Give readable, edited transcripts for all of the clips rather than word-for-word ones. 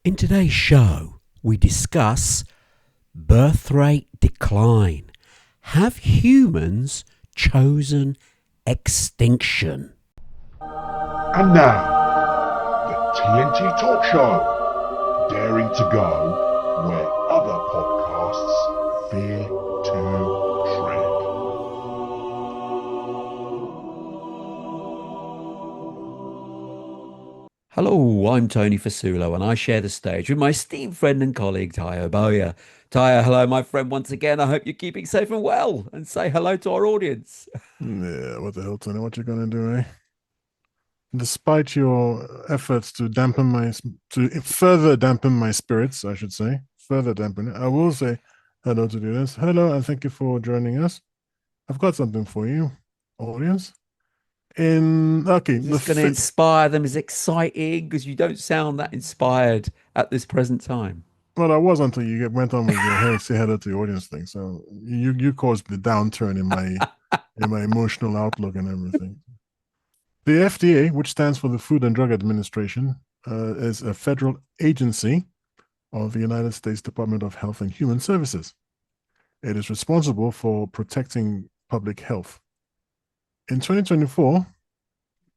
In today's show, we discuss birthrate decline. Have humans chosen extinction? And now, the TNT Talk Show, daring to go where other podcasts fear to tread. Hello, I'm Tony Fasulo, and I share the stage with my esteemed friend and colleague, Taya Boya. Taya, hello, my friend, once again. I hope you're keeping safe and well, and say hello to our audience. Yeah, what the hell, Tony? What you gonna do, eh? Despite your efforts to further dampen my spirits, I should say, further dampen it, I will say hello to the audience. Hello, and thank you for joining us. I've got something for you, audience. Is this going to inspire them? Is exciting? Because you don't sound that inspired at this present time. Well, I was until you went on with your hey, say hello to the audience thing. So you caused the downturn in my emotional outlook and everything. The FDA, which stands for the Food and Drug Administration, is a federal agency of the United States Department of Health and Human Services. It is responsible for protecting public health. In 2024,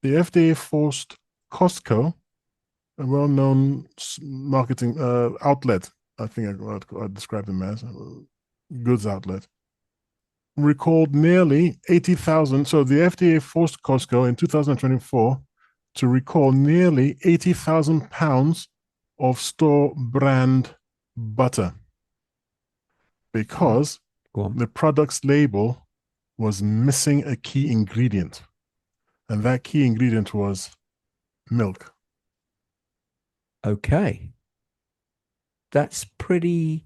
the FDA forced Costco, a well-known marketing outlet, I think I'd describe them as, goods outlet, recalled nearly 80,000. So the FDA forced Costco in 2024 to recall nearly 80,000 pounds of store brand butter because the product's label was missing a key ingredient. And that key ingredient was milk. Okay. That's pretty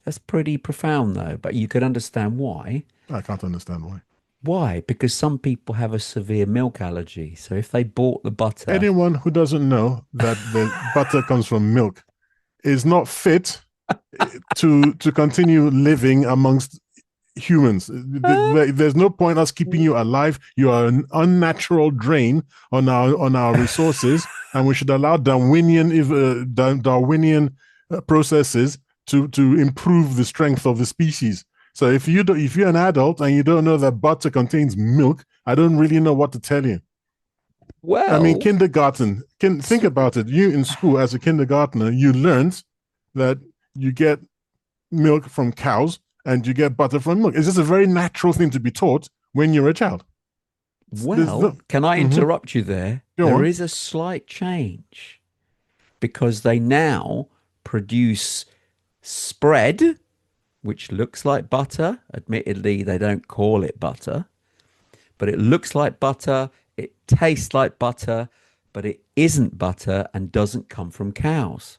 profound though, but you could understand why. I can't understand why. Why? Because some people have a severe milk allergy. So if they bought the butter, anyone who doesn't know that the butter comes from milk is not fit to continue living amongst humans. There's no point us keeping you alive. You are an unnatural drain on our resources, and we should allow Darwinian processes to improve the strength of the species. So if you're an adult and you don't know that butter contains milk, I don't really know what to tell you. Well, I mean, kindergarten. Think about it. You in school as a kindergartner, you learned that you get milk from cows and you get butter from milk. It's just a very natural thing to be taught when you're a child. Well, can I interrupt you there? There is a slight change because they now produce spread, which looks like butter. Admittedly, they don't call it butter, but it looks like butter. It tastes like butter, but it isn't butter and doesn't come from cows.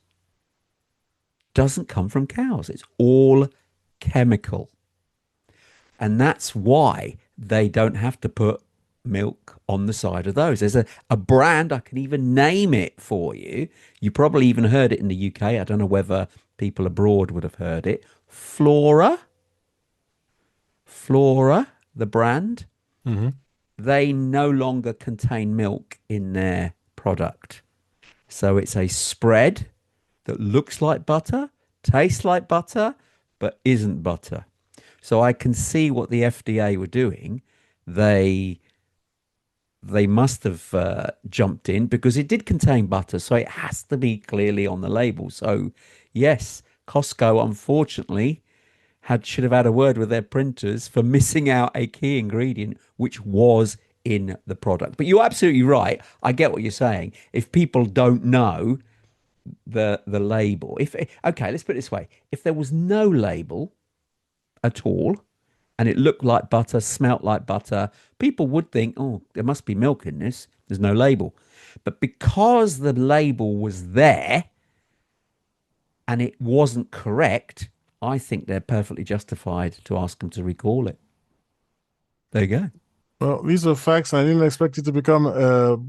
Doesn't come from cows. It's all chemical. And that's why they don't have to put milk on the side of those. There's a brand, I can even name it for you. You probably even heard it in the UK. I don't know whether people abroad would have heard it. Flora, the brand. Mm-hmm. They no longer contain milk in their product. So it's a spread that looks like butter, tastes like butter, but isn't butter. So I can see what the FDA were doing. They must have jumped in because it did contain butter, so it has to be clearly on the label. So yes, Costco unfortunately should have had a word with their printers for missing out a key ingredient, which was in the product. But you're absolutely right. I get what you're saying. If people don't know the label, okay, let's put it this way: if there was no label at all, and it looked like butter, smelt like butter, people would think, oh, there must be milk in this. There's no label. But because the label was there and it wasn't correct, I think they're perfectly justified to ask them to recall it. There you go. Well, these are facts. I didn't expect it to become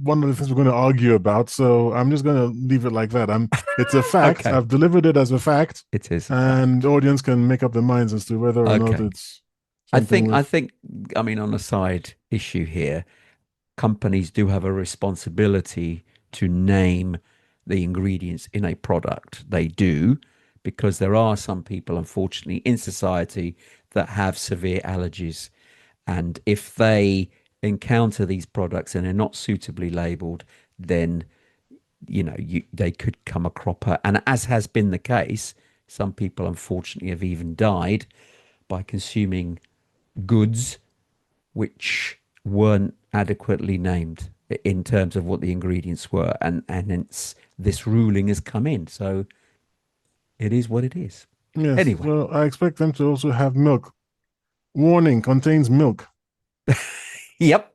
one of the things we're going to argue about. So I'm just going to leave it like that. It's a fact. Okay. I've delivered it as a fact. It is. And the audience can make up their minds as to whether or not it's I think, I mean, on a side issue here, companies do have a responsibility to name the ingredients in a product. They do, because there are some people, unfortunately, in society that have severe allergies. And if they encounter these products and they're not suitably labeled, then they could come a cropper. And as has been the case, some people unfortunately have even died by consuming goods which weren't adequately named in terms of what the ingredients were, and hence this ruling has come in. So it is what it is. Yes. Anyway, So I expect them to also have milk. Warning, contains milk. yep.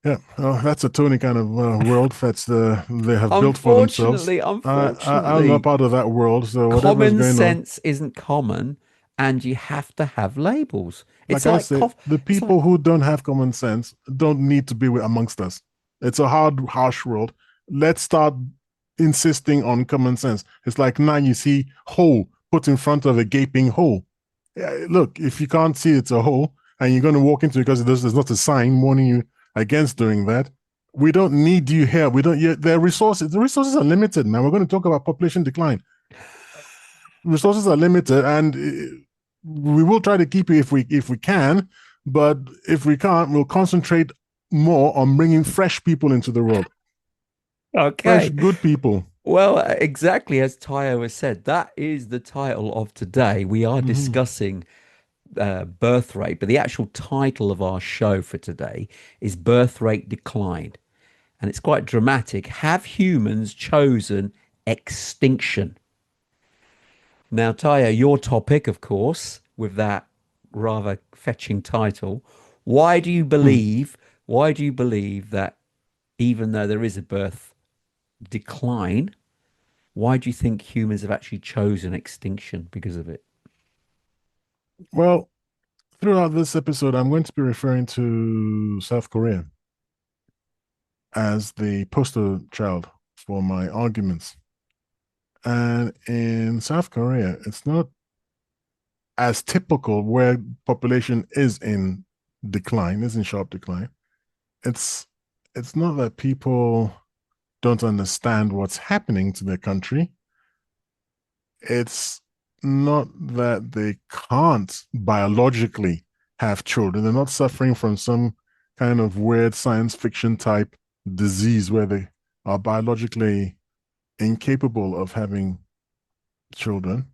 Yeah, that's a Tony kind of world that's they have built for themselves. Unfortunately, I'm not unfortunately, part of that world, so whatever's common going on, sense isn't common, and you have to have labels. It's like I like say, cough. the It's like people who don't have common sense don't need to be amongst us. It's a hard, harsh world. Let's start insisting on common sense. It's like now you see hole put in front of a gaping hole. Yeah, look, if you can't see it's a hole and you're going to walk into it because there's not a sign warning you against doing that, we don't need you here. We don't. Their resources. The resources are limited. Now we're going to talk about population decline. Resources are limited, and we will try to keep it if we can. But if we can't, we'll concentrate more on bringing fresh people into the world. Fresh, okay. good people. Well, exactly as Tayo has said, that is the title of today. We are Mm-hmm. discussing birth rate, but the actual title of our show for today is Birth Rate Decline. And it's quite dramatic. Have humans chosen extinction? Now, Tayo, your topic, of course, with that rather fetching title, why do you Hmm. believe, why do you believe that even though there is a birth decline, why do you think humans have actually chosen extinction because of it? Well, throughout this episode, I'm going to be referring to South Korea as the poster child for my arguments. And in South Korea, it's not as typical where population is in decline, is in sharp decline. It's it's not that people don't understand what's happening to their country. It's not that they can't biologically have children. They're not suffering from some kind of weird science fiction type disease where they are biologically incapable of having children.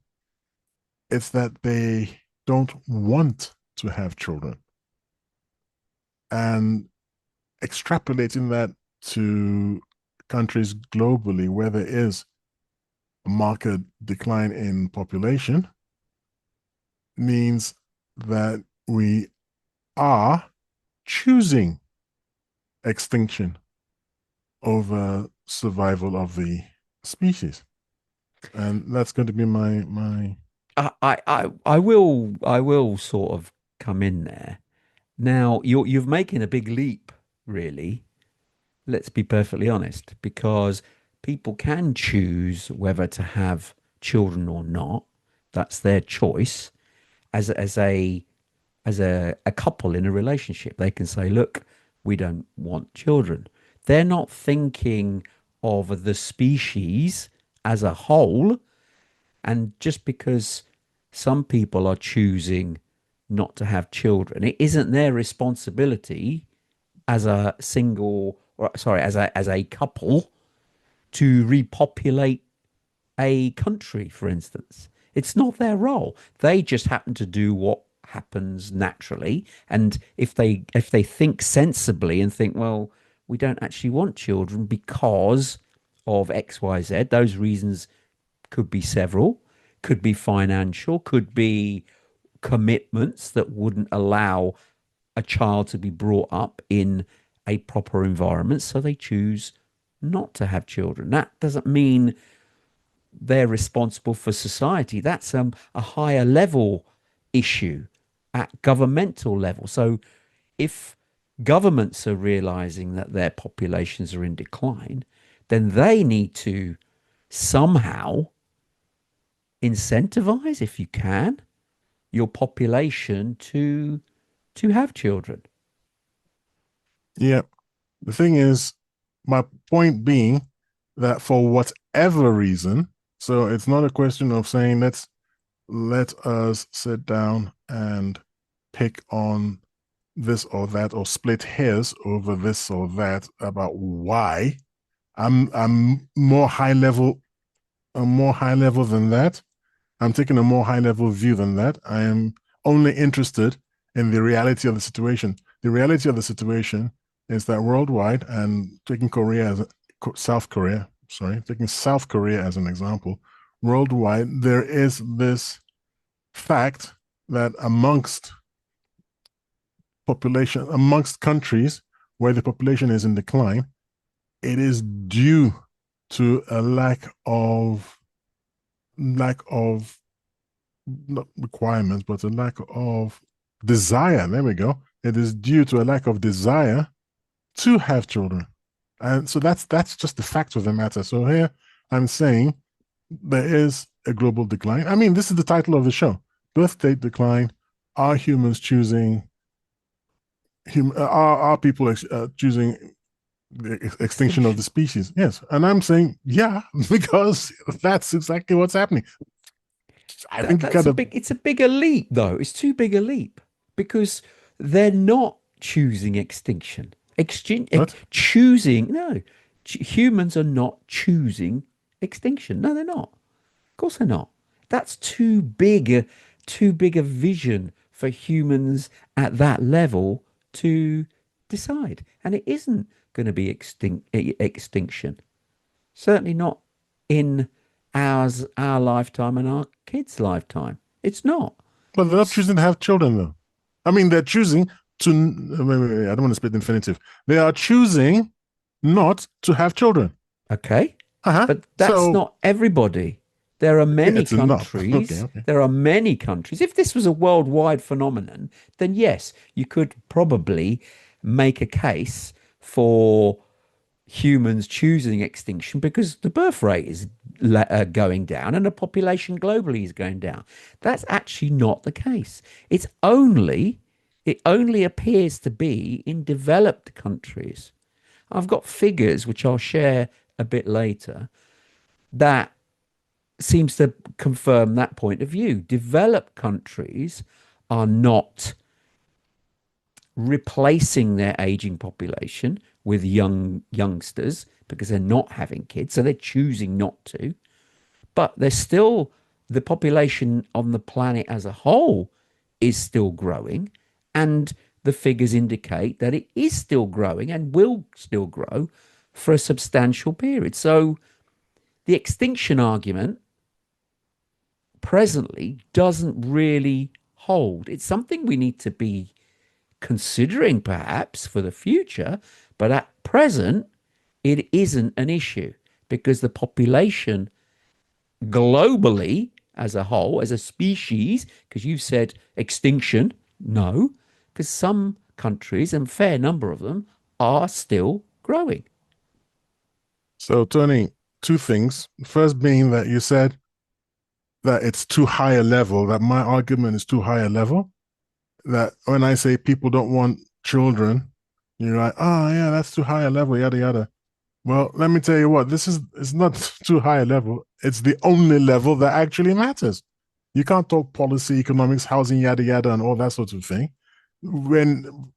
It's that they don't want to have children. And extrapolating that to countries globally where there is a marked decline in population means that we are choosing extinction over survival of the species. And that's going to be my I will sort of come in there. Now, you're making a big leap, really. Let's be perfectly honest, because people can choose whether to have children or not. That's their choice. As a couple in a relationship, they can say, look, we don't want children. They're not thinking of the species as a whole. And just because some people are choosing not to have children, it isn't their responsibility as a single, or sorry, as a couple to repopulate a country, for instance. It's not their role. They just happen to do what happens naturally. And if they think sensibly and think, well, we don't actually want children because of XYZ, those reasons could be several, could be financial, could be commitments that wouldn't allow a child to be brought up in a proper environment. So they choose not to have children. That doesn't mean they're responsible for society. That's a higher level issue at governmental level. So if governments are realizing that their populations are in decline, then they need to somehow incentivize, if you can, your population to have children. yeah. The thing is, my point being, that for whatever reason, so it's not a question of saying let us sit down and pick on this or that or split hairs over this or that about why. I'm more high level. I'm more high level than that. I'm taking a more high level view than that. I am only interested in the reality of the situation. The reality of the situation is that worldwide, and taking South Korea, taking South Korea as an example, worldwide, there is this fact that amongst countries where the population is in decline, it is due to a lack of not requirements, but a lack of desire. There we go. It is due to a lack of desire to have children. And so that's just the fact of the matter. So here I'm saying there is a global decline. I mean, this is the title of the show. Birthrate decline. Are humans choosing are people choosing the extinction of the species? Yes. And I'm saying, yeah, because that's exactly what's happening. I think That's a big. It's a bigger leap, though. It's too big a leap because they're not choosing extinction. what? Choosing no, humans are not choosing extinction. No, they're not. Of course, they're not. That's too big a vision for humans at that level to decide, and it isn't going to be extinction. Certainly not in our lifetime and our kids' lifetime. It's not. But they're not choosing to have children, though. I mean, they're choosing to. Wait, I don't want to split infinitive. They are choosing not to have children. Okay. Uh-huh. But that's So not everybody. There are yeah, many it's enough. Okay, countries. okay. There are many countries. If this was a worldwide phenomenon, then yes, you could probably make a case for humans choosing extinction because the birth rate is going down and the population globally is going down. That's actually not the case. It only appears to be in developed countries. I've got figures which I'll share a bit later that seems to confirm that point of view. Developed countries are not replacing their aging population with youngsters because they're not having kids, so they're choosing not to. But they're still the population on the planet as a whole is still growing, and the figures indicate that it is still growing and will still grow for a substantial period. So the extinction argument presently doesn't really hold. It's something we need to be considering perhaps for the future, but at present, it isn't an issue because the population globally as a whole, as a species, because you've said extinction, no, because some countries, and a fair number of them, are still growing. So Tony, two things. First being that you said that it's too high a level, that my argument is too high a level. That when I say people don't want children, you're like, oh yeah, that's too high a level, yada yada. Well, let me tell you what, this is it's not too high a level. It's the only level that actually matters. You can't talk policy, economics, housing, yada yada, and all that sort of thing. When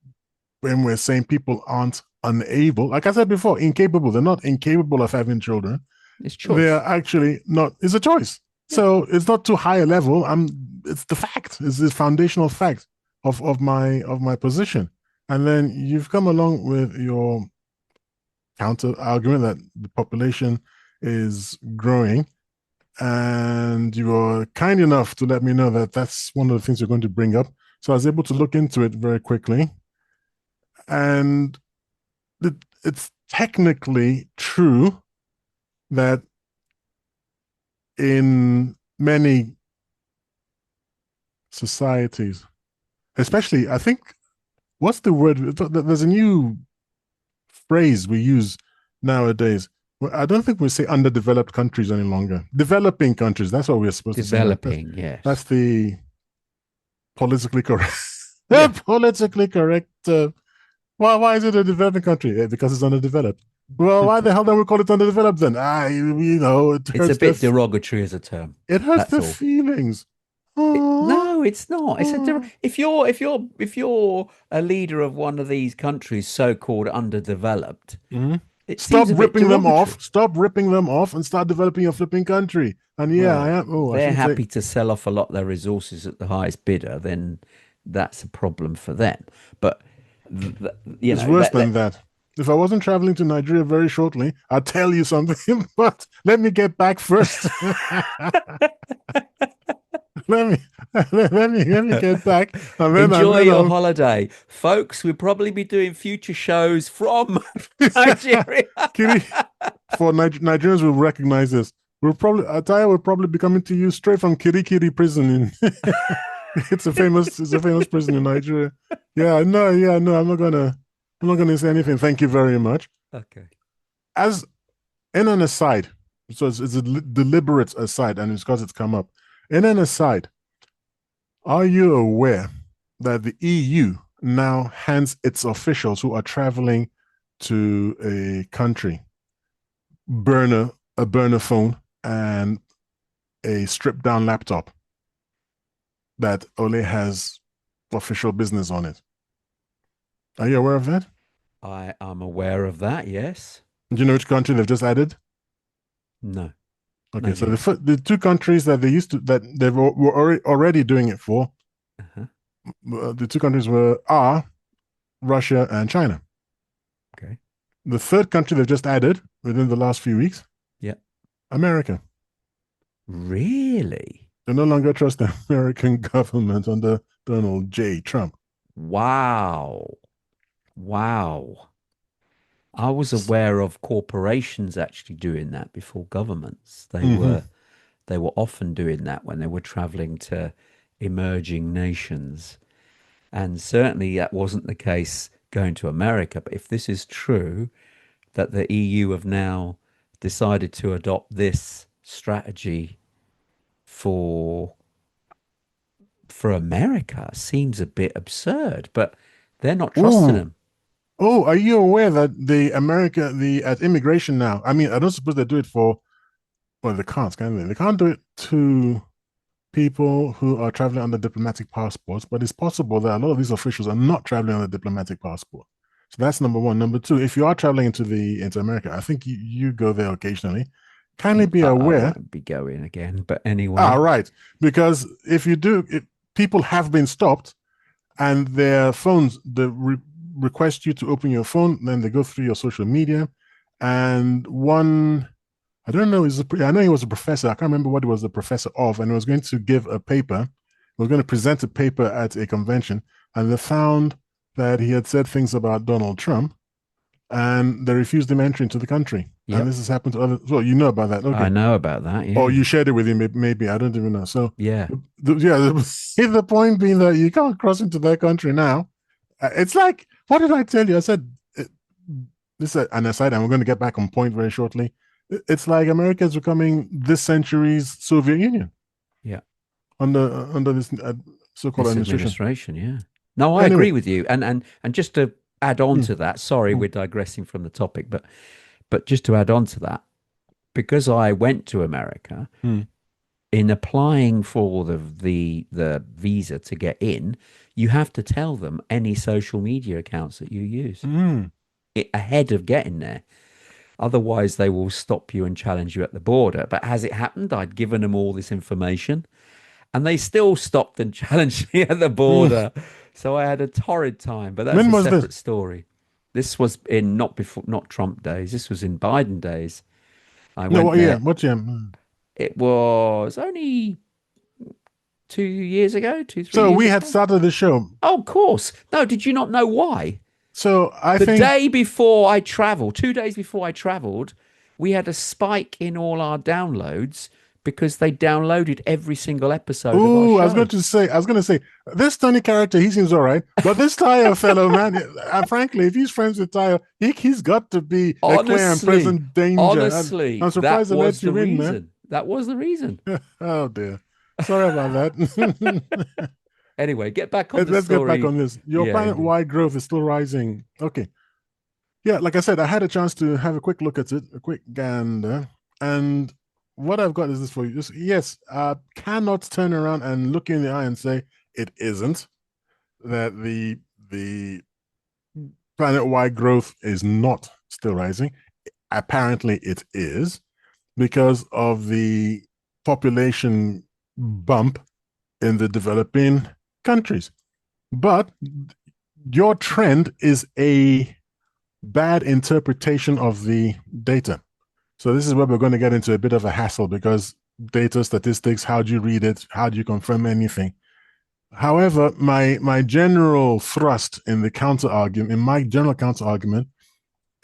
we're saying people aren't unable, like I said before, incapable, they're not incapable of having children. It's They're choice. actually not, it's a choice. Yeah. So it's not too high a level. It's the fact, it's the foundational fact of my position. And then you've come along with your counter argument that the population is growing, and you were kind enough to let me know that that's one of the things you're going to bring up. So I was able to look into it very quickly, and it's technically true that in many societies, especially, I think, what's the word? There's a new phrase we use nowadays. I don't think we say underdeveloped countries any longer. Developing countries. That's what we're supposed to say now. Developing, That's yes. the politically correct. Yeah. Politically correct. Why is it a developing country? Because it's underdeveloped. Well, why the hell don't we call it underdeveloped then? It It's a hurts their bit derogatory as a term. it hurts That's their all. feelings. Oh, No, it's not. oh. If you're a leader of one of these countries so-called underdeveloped, Mhm. it Stop seems a bit ripping them off. derogatory. Stop ripping them off and start developing your flipping country. And yeah, I Well, am. Oh, I they're shouldn't say happy to sell off a lot of their resources at the highest bidder, then that's a problem for them. But th th- you it's know worse that than that that. If I wasn't traveling to Nigeria very shortly, I'd tell you something. But let me get back first. let me let me get back, and enjoy then your I'll. holiday, folks. We'll probably be doing future shows from Nigeria. Kitty, for Nigerians will recognize this. We'll probably Attire will probably be coming to you straight from Kirikiri prison. It's a famous prison in Nigeria. Yeah, no, I'm not gonna say anything. Thank you very much. Okay. As in an aside, so it's a deliberate aside, and it's because it's come up. In an aside, are you aware that the EU now hands its officials who are traveling to a country burner a burner phone and a stripped down laptop that only has official business on it? Are you aware of that? I am aware of that. Yes. Do you know which country they've just added? No. Okay, so Nigeria. the two countries that they used to that they were already doing it for, Uh-huh. the two countries are Russia and China. Okay. The third country they've just added within the last few weeks, Yeah. America. Really? They no longer trust the American government under Donald J. Trump. Wow. Wow. I was aware of corporations actually doing that before governments. They Mm-hmm. were they were often doing that when they were traveling to emerging nations. And certainly that wasn't the case going to America. But if this is true, that the EU have now decided to adopt this strategy for America, seems a bit absurd. But they're not trusting Ooh. them. Oh, are you aware that the at immigration now? I mean, I don't suppose they do it for. Well, they can't, can they? They can't do it to people who are traveling under diplomatic passports, but it's possible that a lot of these officials are not traveling on a diplomatic passport. So that's number one. Number two, if you are traveling into America, I think you go there occasionally. Kindly be I aware. won't be going again. But Ah, anyway, right. Because if you do, people have been stopped and their phones, request you to open your phone, then they go through your social media. And one, I don't know, I know he was a professor. I can't remember what he was the professor of, and he was going to give a paper. He was going to present a paper at a convention, and they found that he had said things about Donald Trump, and they refused him entry into the country. And yep, this has happened to other. Well, you know about that, I okay? know about that. Or Yeah. you shared it with him, maybe I don't even know. So, Yeah. yeah, the point being that you can't cross into their country now. It's like, what did I tell you? I said this is an aside, and we're going to get back on point very shortly. It's like America is becoming this century's Soviet Union Yeah. under this so-called This administration. administration. Yeah. No, I Anyway, agree with you. And just to add on mm, to that, sorry, mm, we're digressing from the topic, but just to add on to that, because I went to America mm, in applying for the visa to get in, you have to tell them any social media accounts that you use mm. ahead of getting there. Otherwise, they will stop you and challenge you at the border. But as it happened, I'd given them all this information and they still stopped and challenged me at the Mm. border. So I had a torrid time, but that's When a was this? separate story. This was in not Trump days. This was in Biden days. I No, went what year? there. What year? Mm. It was only 2 years ago, two, three So years we had ago. started the show. Oh, of course. No, did you not know why? So I The think, day before I traveled, 2 days before I traveled, we had a spike in all our downloads because they downloaded every single episode of our oh, show. I was going to say, this Tony character, he seems all right, but this Tyre fellow, man, frankly, if he's friends with Tyre, he's got to be a clear and Honestly, present danger. I'm honestly, that surprised they was let the you in, man. reason. That was the reason. Oh dear. Sorry about that. Anyway, get back on the Let's get back story. on this. Your Yeah, indeed. planet-wide growth is still rising. Okay. Yeah, like I said, I had a chance to have a quick look at it, a quick gander, and what I've got is this for you. Just, yes, I cannot turn around and look you in the eye and say it isn't that the planet-wide growth is not still rising. Apparently, it is because of the population bump in the developing countries. But your trend is a bad interpretation of the data. So this is where we're going to get into a bit of a hassle because data, statistics, how do you read it? How do you confirm anything? However, my general thrust in the counter argument, in my general counter argument,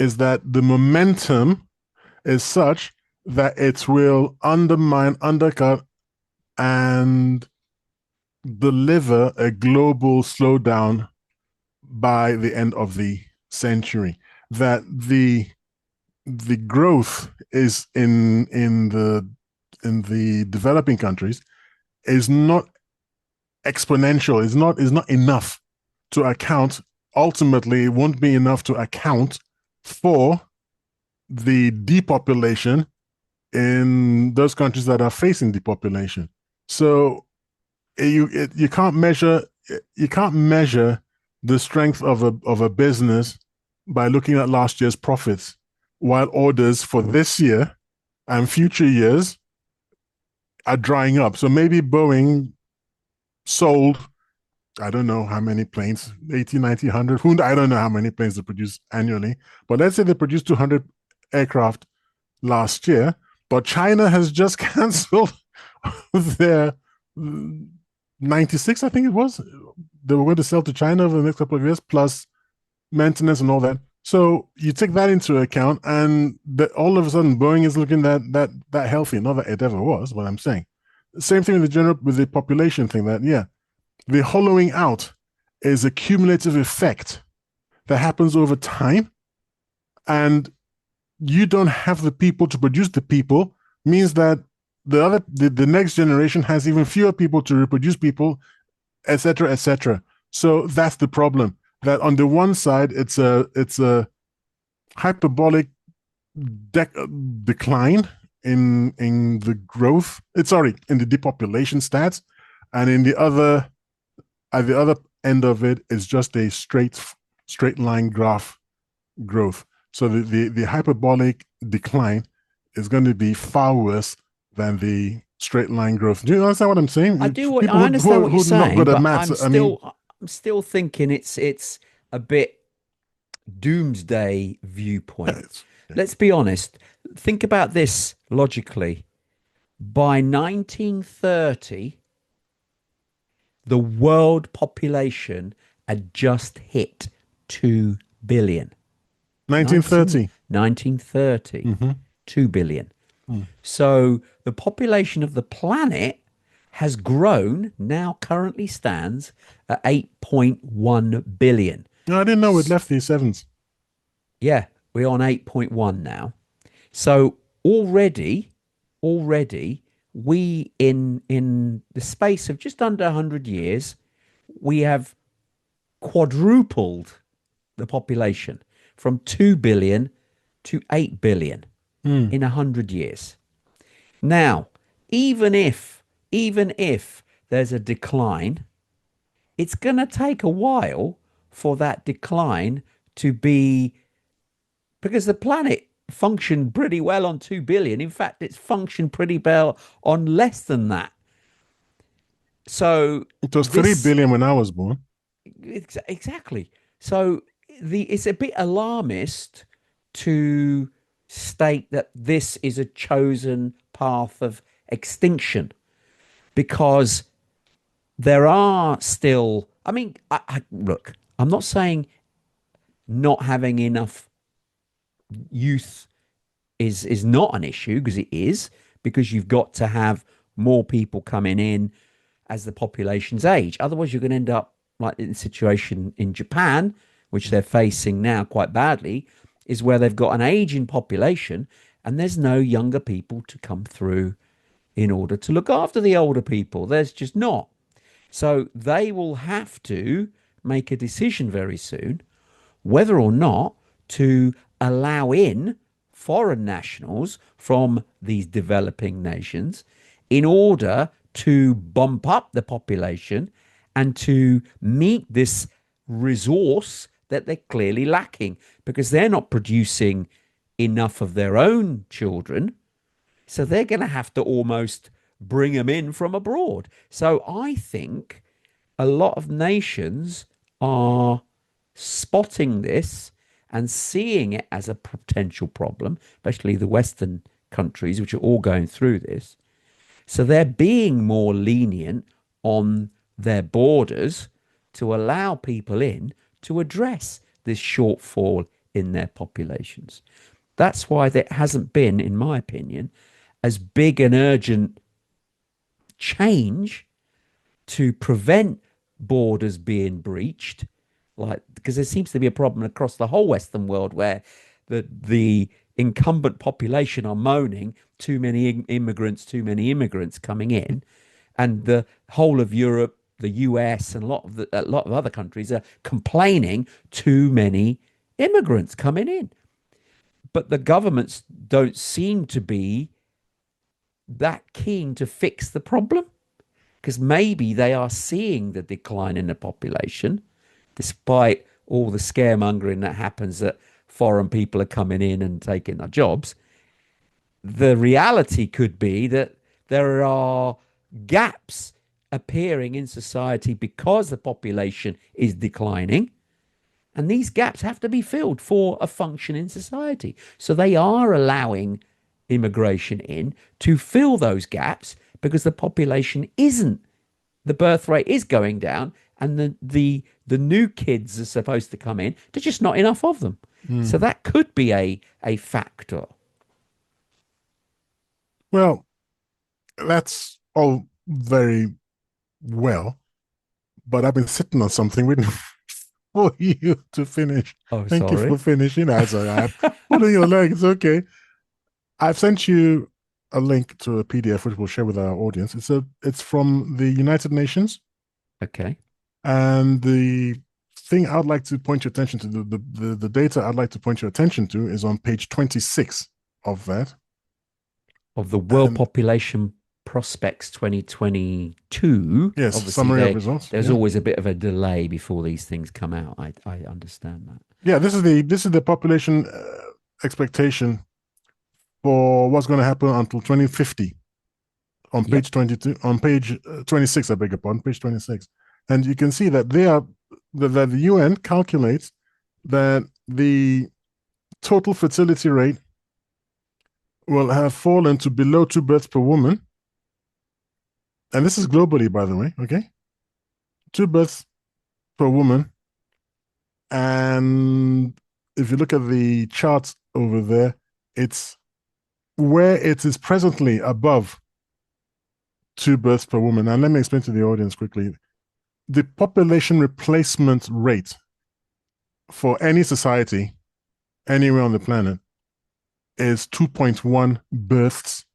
is that the momentum is such that it will undermine, undercut, and deliver a global slowdown by the end of the century. That the growth is in the developing countries is not exponential, is not enough to account. Ultimately, it won't be enough to account for the depopulation in those countries that are facing depopulation. So you can't measure the strength of a business by looking at last year's profits, while orders for this year and future years are drying up. So maybe Boeing sold, I don't know how many planes, 80, 90, 100. I don't know how many planes they produce annually, but let's say they produced 200 aircraft last year, but China has just canceled their 96, I think it was, they were going to sell to China over the next couple of years, plus maintenance and all that. So you take that into account, and all of a sudden Boeing is looking that healthy. Not that it ever was, what I'm saying. Same thing with the population thing. That the hollowing out is a cumulative effect that happens over time, and you don't have the people to produce the people. Means that the next generation has even fewer people to reproduce people, etc., etc. So that's the problem. That on the one side, it's a hyperbolic decline in the growth. In the depopulation stats, and in the other at the other end of it is just a straight line graph growth. So the hyperbolic decline is going to be far worse than the straight line growth. Do you understand what I'm saying? I understand what you're saying, but maths, I'm still thinking it's a bit doomsday viewpoint. Let's be honest. Think about this logically. By 1930, the world population had just hit 2 billion. 1930. 1930, Mm-hmm. 2 billion. Mm. So the population of the planet has grown, now currently stands at 8.1 billion. No, I didn't know we'd left the sevens. Yeah, we're on 8.1 now. So already we in the space of just under 100 years, we have quadrupled the population from 2 billion to 8 billion in 100 years. Now, even if there's a decline, it's going to take a while for that decline to be, because the planet functioned pretty well on 2 billion. In fact, it's functioned pretty well on less than that. So it was 3 billion when I was born. Exactly. So it's a bit alarmist to state that this is a chosen path of extinction, because there are still, I mean, look, I'm not saying not having enough youth is not an issue, because it is, because you've got to have more people coming in as the populations age. Otherwise, you're going to end up like in the situation in Japan, which they're facing now quite badly, is where they've got an aging population and there's no younger people to come through in order to look after the older people. There's just not. So they will have to make a decision very soon whether or not to allow in foreign nationals from these developing nations in order to bump up the population and to meet this resource that they're clearly lacking because they're not producing enough of their own children. So they're going to have to almost bring them in from abroad. So I think a lot of nations are spotting this and seeing it as a potential problem, especially the Western countries, which are all going through this. So they're being more lenient on their borders to allow people in to address this shortfall in their populations. That's why there hasn't been, in my opinion, as big an urgent change to prevent borders being breached, like because there seems to be a problem across the whole Western world where the incumbent population are moaning too many immigrants coming in, and the whole of Europe, the US, and a lot of other countries are complaining too many immigrants coming in. But the governments don't seem to be that keen to fix the problem because maybe they are seeing the decline in the population, despite all the scaremongering that happens that foreign people are coming in and taking our jobs. The reality could be that there are gaps appearing in society because the population is declining. And these gaps have to be filled for a functioning society. So they are allowing immigration in to fill those gaps because the population isn't, the birth rate is going down, and the new kids are supposed to come in. There's just not enough of them. So that could be a factor. Well, that's all very well, but I've been sitting on something waiting for you to finish. Oh, Thank you sorry. for finishing. I'm pulling your leg. It's okay. I've sent you a link to a PDF which we'll share with our audience. It's from the United Nations, Okay. and the thing I'd like to point your attention to, the data I'd like to point your attention to, is on page 26 of that. Of the World And Population Prospects 2022. yes, Obviously, summary of results. there's Yeah. always a bit of a delay before these things come out. I understand that. Yeah, this is the population expectation for what's going to happen until 2050 on page 22, on page 26, I beg your pardon, page 26. And you can see that that the UN calculates that the total fertility rate will have fallen to below 2 births per woman. And this is globally, by the way, okay? 2 births per woman. And if you look at the charts over there, it's where it is presently above 2 births per woman. And let me explain to the audience quickly. The population replacement rate for any society anywhere on the planet is 2.1 births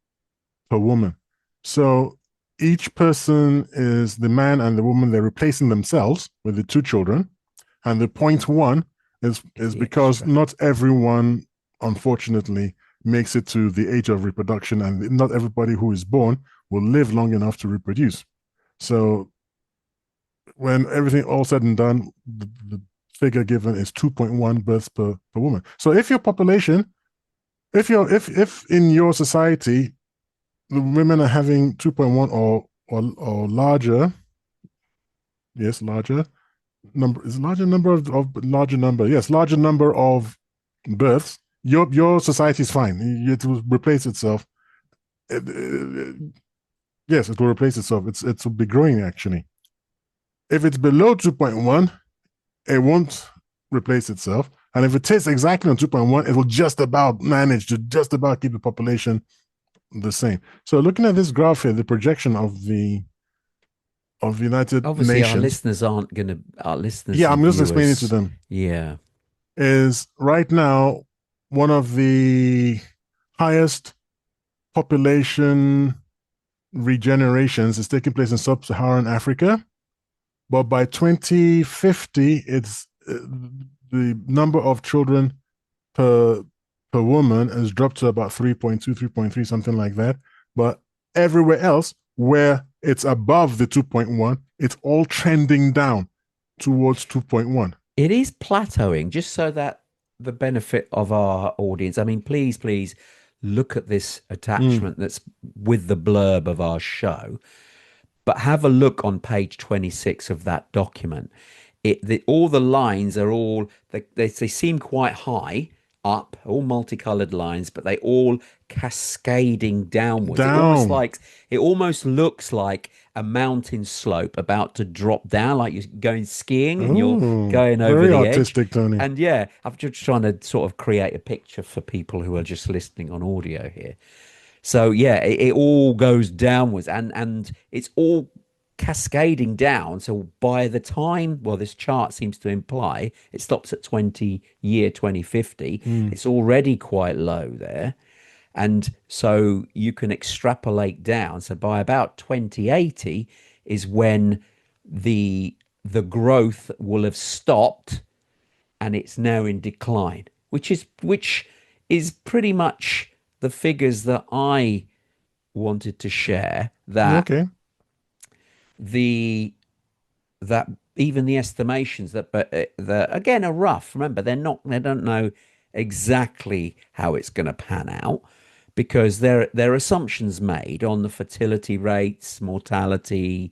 per woman. So each person is the man and the woman, they're replacing themselves with the 2 children. And the 0.1 is because not everyone, unfortunately, makes it to the age of reproduction, and not everybody who is born will live long enough to reproduce. So when everything all said and done, the figure given is 2.1 births per woman. So if your population, if in your society the women are having 2.1 or larger, yes, larger number is larger number of larger number, yes, larger number of births, your society is fine. It will replace itself. Yes, it will replace itself. It will be growing actually. If it's below 2.1, it won't replace itself. And if it is exactly on 2.1, it will just about manage to just about keep the population the same. So looking at this graph here, the projection of the United Obviously, Nations. our listeners aren't going to, our listeners. Yeah, I'm just viewers, explaining to them. Yeah. Is right now one of the highest population regenerations is taking place in sub-Saharan Africa. But by 2050, it's the number of children per per woman has dropped to about 3.2, 3.3, something like that. But everywhere else where it's above the 2.1, it's all trending down towards 2.1. It is plateauing, just so that the benefit of our audience. I mean, please look at this Mm. attachment that's with the blurb of our show, but have a look on page 26 of that document. All the lines are all they seem quite high up, all multicolored lines, but they all cascading downwards. Down. It almost looks like a mountain slope about to drop down, like you're going skiing and you're Oh, going over very the edge. artistic, Tony. And yeah, I'm just trying to sort of create a picture for people who are just listening on audio here. So yeah, it all goes downwards, and it's all cascading down. So by the time, well, this chart seems to imply it stops at 2050. Mm. It's already quite low there. And so you can extrapolate down. So by about 2080 is when the the growth will have stopped and it's now in decline, which is pretty much the figures that I wanted to share, that Okay. the that even the estimations that, but the again, are rough. Remember, they don't know exactly how it's going to pan out, because there are assumptions made on the fertility rates, mortality,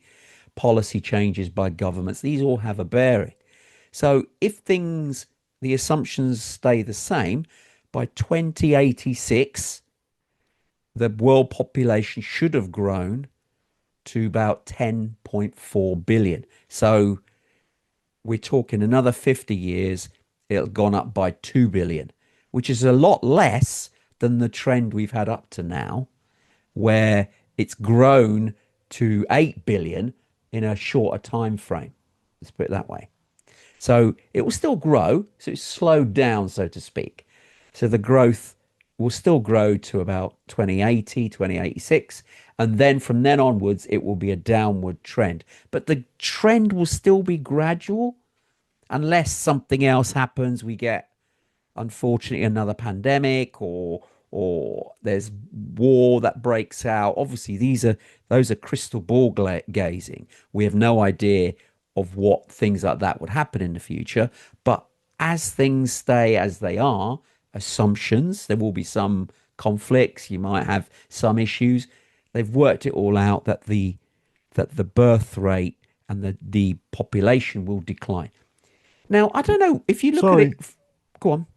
policy changes by governments. These all have a bearing. So if the assumptions stay the same, by 2086, the world population should have grown to about 10.4 billion. So we're talking another 50 years, it'll gone up by 2 billion, which is a lot less than the trend we've had up to now, where it's grown to 8 billion in a shorter time frame. Let's put it that way. So it will still grow. So it's slowed down, so to speak. So the growth will still grow to about 2080, 2086. And then from then onwards, it will be a downward trend. But the trend will still be gradual unless something else happens. We get, unfortunately, another pandemic, or there's war that breaks out. Obviously, those are crystal ball gazing. We have no idea of what things like that would happen in the future. But as things stay as they are, assumptions, there will be some conflicts. You might have some issues. They've worked it all out that the birth rate and the population will decline. Now, I don't know if you look at it. Sorry. Go on.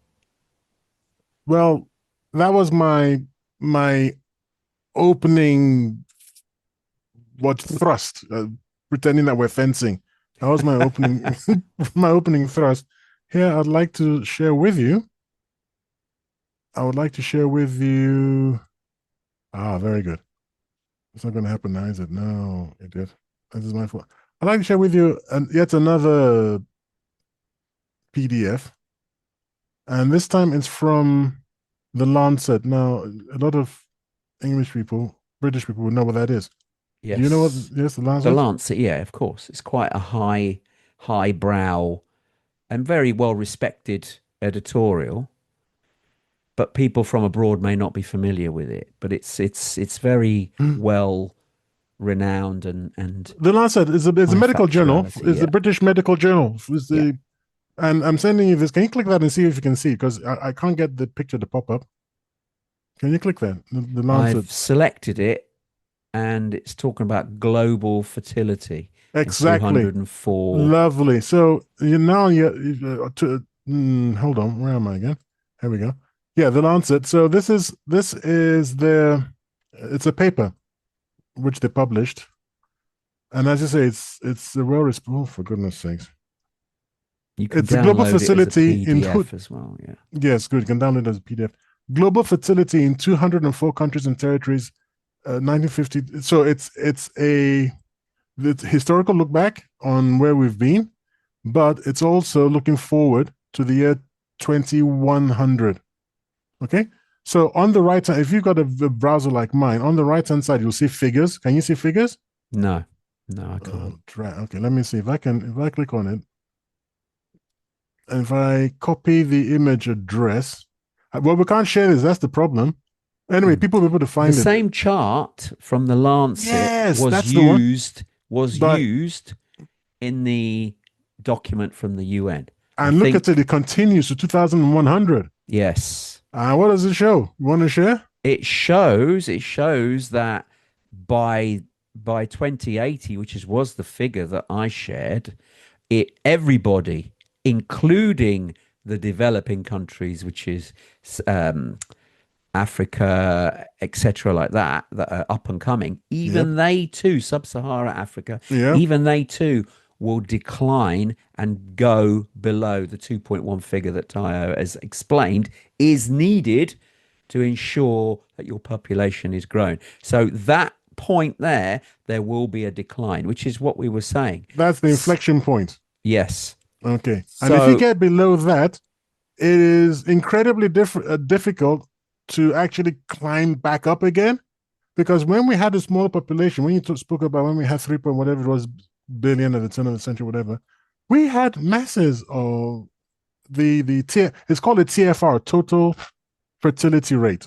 Well, that was my opening what thrust, pretending that we're fencing. That was my opening my opening thrust. Here, I'd like to share with you. I would like to share with you. Ah, very good. It's not going to happen now, is it? No, it did. This is my fault. I'd like to share with you yet another PDF, and this time it's from the Lancet. Now, a lot of English people, British people would know what that is. Do you know what? Yes. Yes, the The Lancet. Lancet, yeah, of course. It's quite a high brow and very well respected editorial, but people from abroad may not be familiar with it. But it's very well renowned and The Lancet is a high medical journal. factuality. It's the Yeah. British medical journal. Yeah. And I'm sending you this. Can you click that and see if you can see? Because I can't get the picture to pop up. Can you click that? The Lancet. I've selected it, and it's talking about global fertility in Exactly. 204. Lovely. So you now you hold on. Where am I again? Here we go. Yeah, the Lancet. So this is their. It's a paper which they published, and as you say, it's a well responsible. Oh, for goodness sakes! You can It's a global download it as a facility in PDF as well. Yeah. yes, good. You can download it as a PDF. Global fertility in 204 countries and territories, 1950. So it's historical look back on where we've been, but it's also looking forward to the year 2100. Okay. So on the right hand, if you've got a browser like mine, on the right hand side, you'll see figures. Can you see figures? No, no, I can't. Okay, let me see if I can. If I click on it, and if I copy the image address, Well, we can't share this. That's the problem. Anyway, people will be able to The find it. same chart from the Lancet Yes, was that's the one. was But used in the document from the UN. I and look at it, think it continues to 2100. yes. What does it show? You want to share? It shows that by 2080, which was the figure that I shared, everybody, including the developing countries, which is um, Africa, etc., like that are up and coming, Yep. even they too, sub-Sahara Africa, Yep. even they too will decline and go below the 2.1 figure that Tayo has explained is needed to ensure that your population is grown. So that point there will be a decline, which is what we were saying. That's the inflection point. Yes. Okay. And if you So, get below that, it is incredibly difficult to actually climb back up again. Because when we had a smaller population, when you spoke about when we had 3 point whatever it was billion at the turn of the century, whatever, we had masses of it's called a TFR, total fertility rate.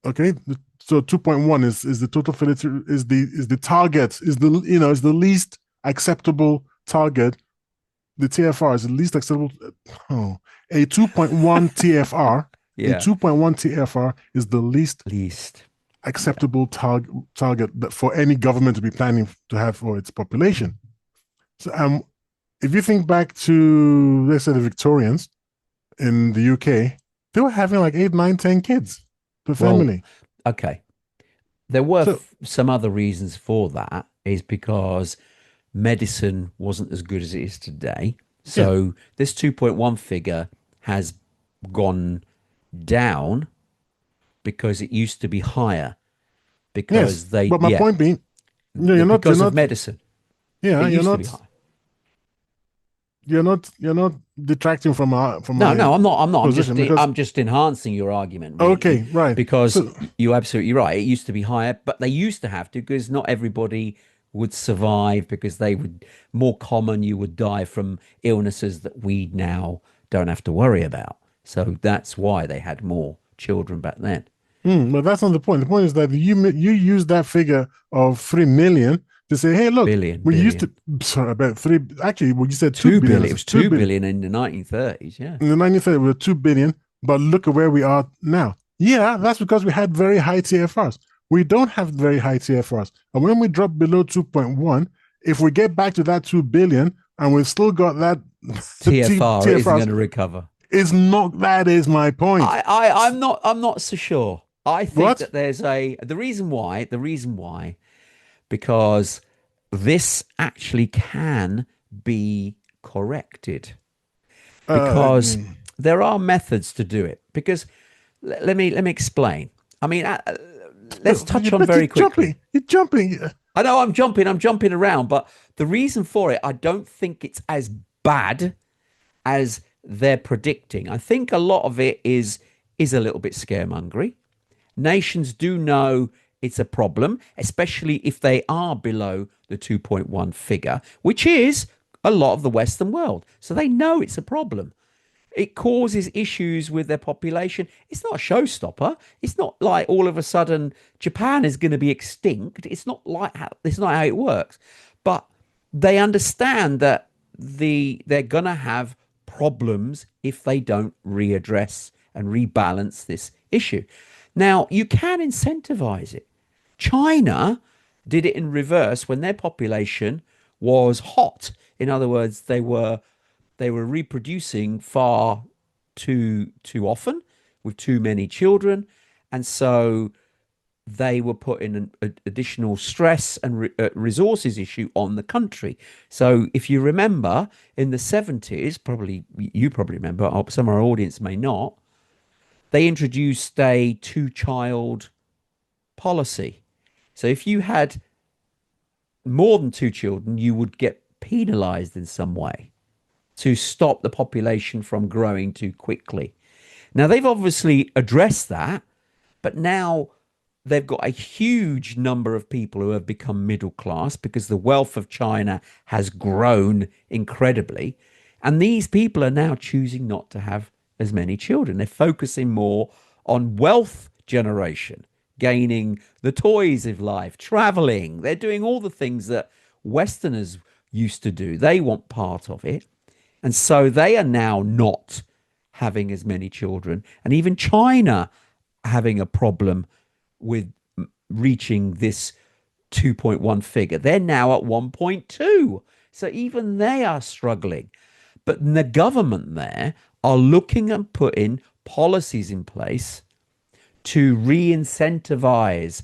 Okay, so 2.1 is the total fertility is the target is the is the least acceptable target. The TFR is the least acceptable. Oh, a 2.1 TFR. A yeah, 2.1 TFR is the least least. Yeah. acceptable target for any government to be planning to have for its population. So, if you think back to, let's say, the Victorians in the UK, they were having like 8, 9, 10 kids per Well, family. okay. There were So, some other reasons for that, is because medicine wasn't as good as it is today. yeah, So this 2.1 figure has gone down because it used to be higher yes. because they, But my yeah, point being, no, because of medicine. yeah, It used to be high. you're not detracting from No, my no, I'm not. I'm not. position because, I'm just enhancing your argument, really, okay, right. because So, you're absolutely right. It used to be higher, but they used to have to, because not everybody would survive, because they would more common. You would die from illnesses that we now don't have to worry about. So that's why they had more children back then. but that's not the point. The point is that you use that figure of 3 million to say, hey, look, we used to, Billion. sorry, about three. Actually, well, you said two 2 billion. billion. I It said was two 2 billion billion in the 1930s. Yeah. in the 1930s. We were 2 billion, but look at where we are now. Yeah, that's because we had very high TFRs. We don't have very high TFRs, and when we drop below 2.1, if we get back to that 2 billion and we've still got that TFR isn't TFRs, going to recover. is not. That is my point. I'm not so sure. I think What? that there's the reason why, because this actually can be corrected, because Mm. there are methods to do it. Because let me explain. I mean, let's touch on But you're very jumping. quickly. You're jumping. I know I'm jumping around, but the reason for it, I don't think it's as bad as they're predicting. I think a lot of it is a little bit scaremongery. Nations do know it's a problem, especially if they are below the 2.1 figure, which is a lot of the Western world. So they know it's a problem. It causes issues with their population. It's not a showstopper. It's not like all of a sudden Japan is going to be extinct. It's not how it works. But they understand that they're going to have problems if they don't readdress and rebalance this issue. Now, you can incentivize it. China did it in reverse when their population was hot. In other words, they were reproducing far too often with too many children, and so they were putting additional stress and resources issue on the country. So if you remember in the 70s, probably you probably remember, some of our audience may not, they introduced a two-child policy. So if you had more than two children, you would get penalized in some way to stop the population from growing too quickly. Now, they've obviously addressed that, but now they've got a huge number of people who have become middle class because the wealth of China has grown incredibly. And these people are now choosing not to have as many children. They're focusing more on wealth generation, gaining the toys of life, traveling. They're doing all the things that Westerners used to do. They want part of it. And so they are now not having as many children. And even China having a problem with reaching this 2.1 figure. They're now at 1.2. So even they are struggling. But the government there are looking and putting policies in place to re incentivize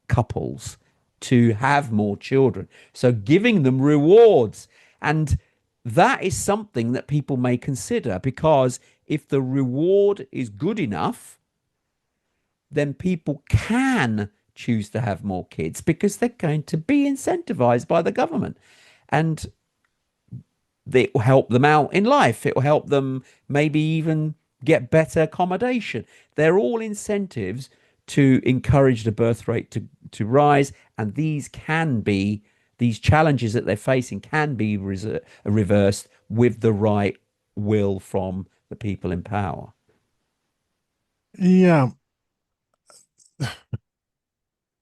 couples to have more children. So giving them rewards. And that is something that people may consider, because if the reward is good enough, then people can choose to have more kids because they're going to be incentivized by the government. And it will help them out in life. It will help them maybe even get better accommodation. They're all incentives to encourage the birth rate to rise. And these challenges that they're facing can be reversed with the right will from the people in power. Yeah.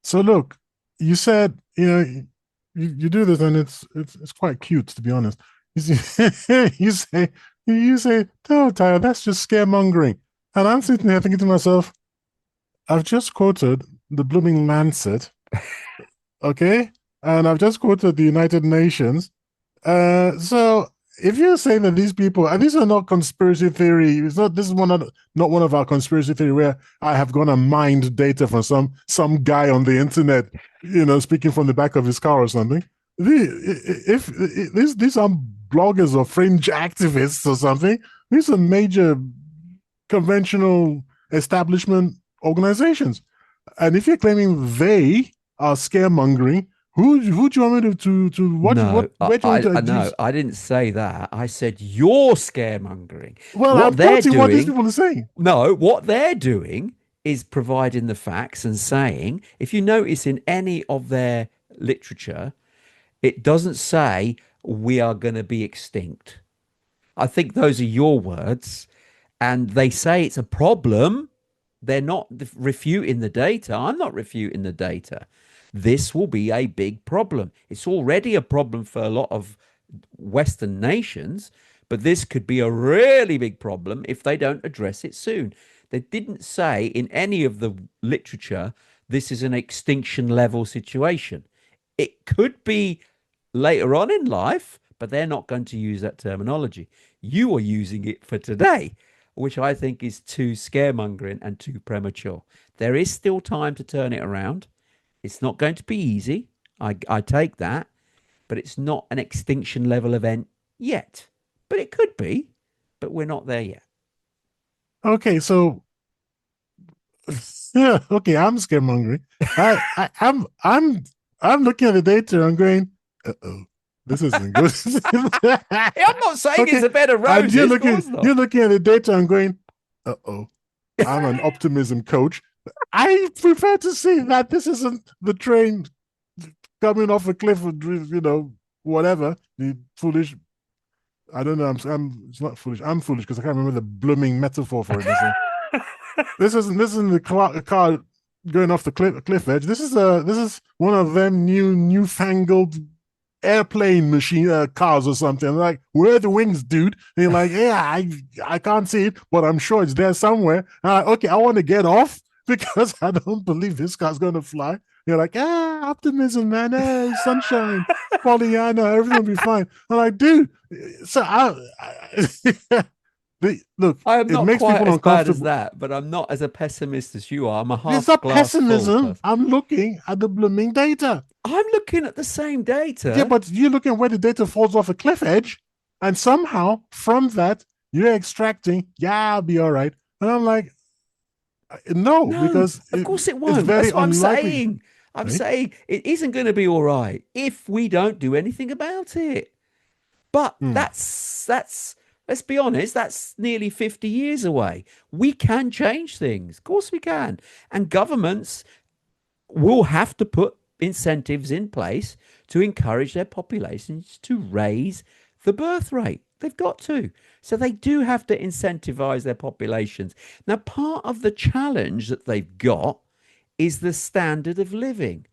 So look, you said, you do this, and it's quite cute, to be honest. You say, you say, oh, Tyler, that's just scaremongering. And I'm sitting there thinking to myself, I've just quoted the blooming Lancet, okay? And I've just quoted the United Nations. So if you're saying that these people, and these are not conspiracy theory, this is not one of our conspiracy theory where I have gone and mined data from some guy on the internet, speaking from the back of his car or something. If these are bloggers or fringe activists or something, these are major conventional establishment organizations. And if you're claiming they are scaremongering, who do you want me to what No, where do you want me to no, I didn't say that. I said you're scaremongering. Well, I'm What they're quoting what these doing, people are saying. no, what they're doing is providing the facts and saying, if you notice in any of their literature, it doesn't say we are going to be extinct. I think those are your words, and they say it's a problem. They're not refuting the data. I'm not refuting the data. This will be a big problem. It's already a problem for a lot of Western nations, but this could be a really big problem if they don't address it soon. They didn't say in any of the literature this is an extinction level situation. It could be later on in life, but they're not going to use that terminology. You are using it for today, which I think is too scaremongering and too premature. There is still time to turn it around. It's not going to be easy. I take that, but it's not an extinction level event yet. But it could be, but we're not there yet. Okay, so yeah, okay, I'm scaremongering. I'm looking at the data. I'm going, uh-oh, this isn't good. I'm not saying Okay, it's a bed of and roses. Of course not. you're looking at the data. I'm going, uh-oh. I'm an optimism coach. I prefer to see that this isn't the train coming off a cliff, whatever. The foolish. I don't know. It's not foolish. I'm foolish because I can't remember the blooming metaphor for it. This isn't the car going off the cliff edge. This is one of them newfangled airplane machine cars or something. I'm like, where are the wings, dude? And you're like, yeah, I can't see it, but I'm sure it's there somewhere. Okay, I want to get off because I don't believe this car's going to fly. You're like, optimism, man. Hey, sunshine, Pollyanna, everything will be fine. I'm like, dude. So look, I am it not makes quite people as bad as uncomfortable. that, but I'm not as a pessimist as you are. I'm a It's half not glass full pessimism. person. I'm looking at the blooming data. I'm looking at the same Yeah, data. but you're looking at where the data falls off a cliff edge, and somehow from that you're extracting, yeah, I'll be all right. And I'm like, no, No, because of course it it's won't. very That's what I'm unlikely, saying. I'm right? saying it isn't going to be all right if we don't do anything about it. But Hmm. that's let's be honest, that's nearly 50 years away. We can change things. Of course we can. And governments will have to put incentives in place to encourage their populations to raise the birth rate. They've got to. So they do have to incentivize their populations. Now, part of the challenge that they've got is the standard of living.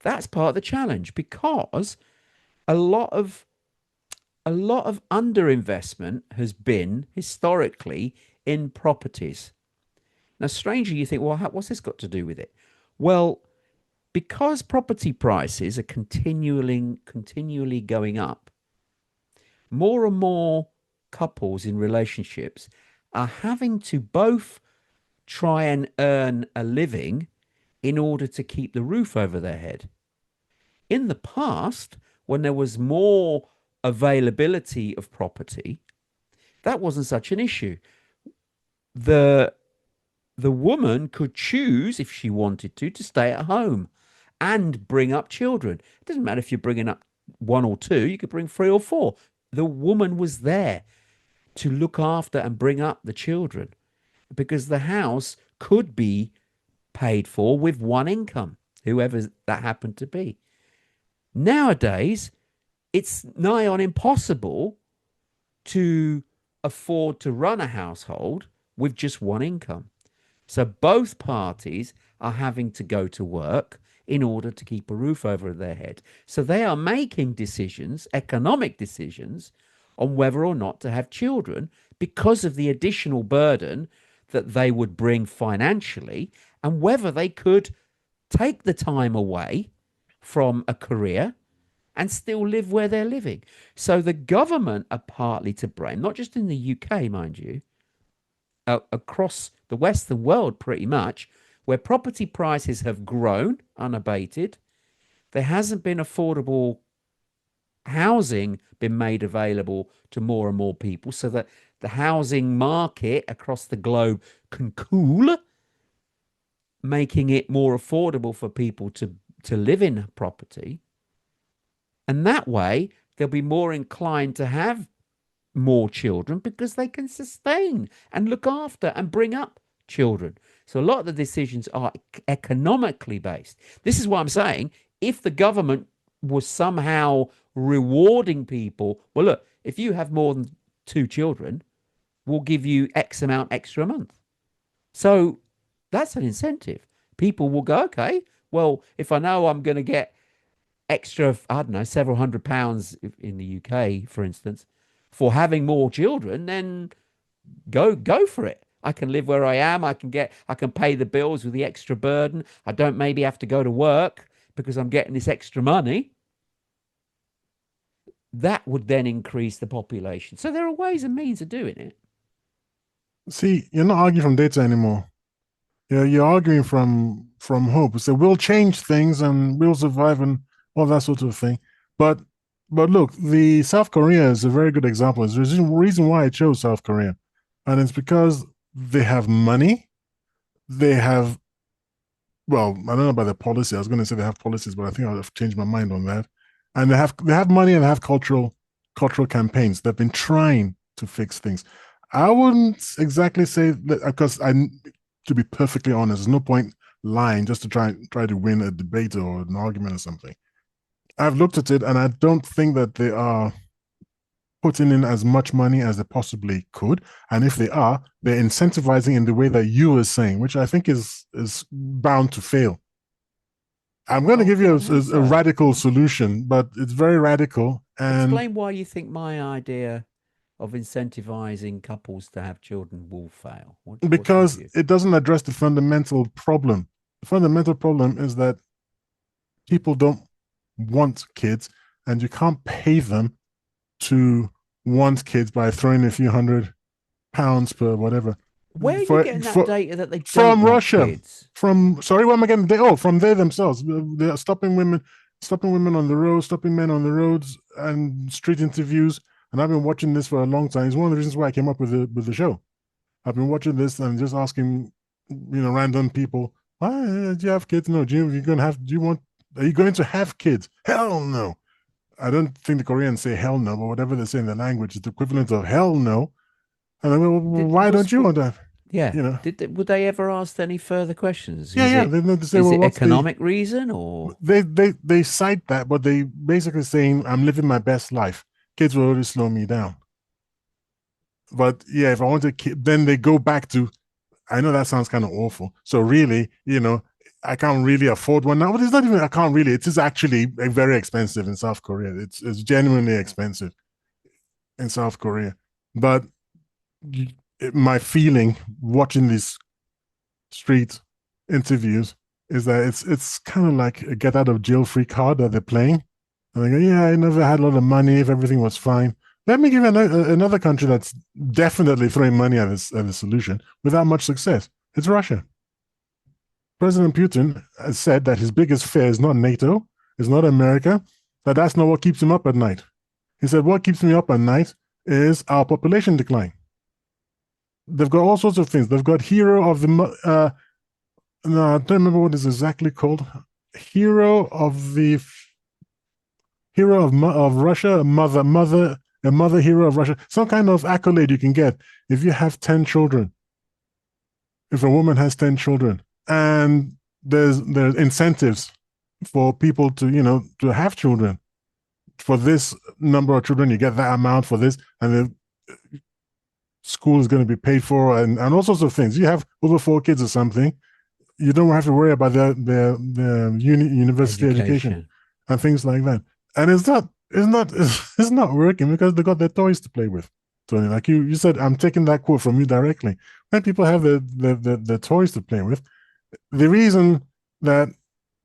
That's part of the challenge because a lot of underinvestment has been historically in properties. Now, strangely, you think, well, what's this got to do with it? Well, because property prices are continually going up, more and more couples in relationships are having to both try and earn a living in order to keep the roof over their head. In the past, when there was more availability of property, that wasn't such an issue. The the woman could choose if she wanted to stay at home and bring up children. It doesn't matter if you're bringing up one or two, you could bring three or four. The woman was there to look after and bring up the children because the house could be paid for with one income, whoever that happened to be. Nowadays, it's nigh on impossible to afford to run a household with just one income. So both parties are having to go to work in order to keep a roof over their head. So they are making decisions, economic decisions, on whether or not to have children because of the additional burden that they would bring financially and whether they could take the time away from a career and still live where they're living. So the government are partly to blame, not just in the UK, mind you, across the Western world pretty much, where property prices have grown unabated. There hasn't been affordable housing been made available to more and more people so that the housing market across the globe can cool, making it more affordable for people to live in property. And that way, they'll be more inclined to have more children because they can sustain and look after and bring up children. So a lot of the decisions are economically based. This is what I'm saying. If the government was somehow rewarding people, well, look, if you have more than two children, we'll give you X amount extra a month. So that's an incentive. People will go, okay, well, if I know I'm going to get extra, I don't know, several £100 in the UK, for instance, for having more children, then go for it. I can live where I am. I can pay the bills with the extra burden. I don't maybe have to go to work because I'm getting this extra money. That would then increase the population. So there are ways and means of doing it. See, you're not arguing from data anymore. You're arguing from hope. So we'll change things and we'll survive and all that sort of thing. But look, the South Korea is a very good example. There's a reason why I chose South Korea, and it's because they have money. They have, well, I don't know about the policy. I was going to say they have policies, but I think I've changed my mind on that. And they have money and they have cultural campaigns. They've been trying to fix things. I wouldn't exactly say that because to be perfectly honest, there's no point lying just to try to win a debate or an argument or something. I've looked at it and I don't think that they are putting in as much money as they possibly could. And if they are, they're incentivizing in the way that you were saying, which I think is bound to fail. I'm going to give you a radical solution, but it's very radical. And explain why you think my idea of incentivizing couples to have children will fail. Because it doesn't address the fundamental problem. The fundamental problem is that people don't want kids, and you can't pay them to want kids by throwing a few £100 per whatever. Where are you getting that data that they don't from want Russia? Kids? Sorry, where am I getting? From they themselves. They're stopping women on the road, stopping men on the roads, and street interviews. And I've been watching this for a long time. It's one of the reasons why I came up with the show. I've been watching this and just asking, random people, why do you have kids? No, are you going to have kids? Hell no. I don't think the Koreans say hell no, but whatever they say in the language is the equivalent of hell no. And I go, why don't you want that? Yeah. Would they ever ask any further questions? Yeah. They say, is it economic reason or? They cite that, but they basically saying, I'm living my best life. kids will always slow me down. But yeah, if I want to, then they go back to. I know that sounds kind of awful. So really, I can't really afford one now. But it's not even I can't really. It is actually very expensive in South Korea. It's genuinely expensive in South Korea. But my feeling watching these street interviews is that it's kind of like a get out of jail free card that they're playing. And they go, yeah, I never had a lot of money if everything was fine. Let me give you another country that's definitely throwing money at the solution without much success. It's Russia. President Putin has said that his biggest fear is not NATO, is not America, that that's not what keeps him up at night. He said, what keeps me up at night is our population decline. They've got all sorts of things. They've got hero of the no, I don't remember what it's exactly called. Hero of the hero of Russia, a mother hero of Russia. Some kind of accolade you can get if you have 10 children. If a woman has 10 children, and there's incentives for people to have children. For this number of children, you get that amount for this, and the school is going to be paid for, and all sorts of things. You have over 4 kids or something, you don't have to worry about their university education and things like that. And it's not working because they got their toys to play with. Tony, like you said, I'm taking that quote from you directly. When people have the toys to play with, the reason that,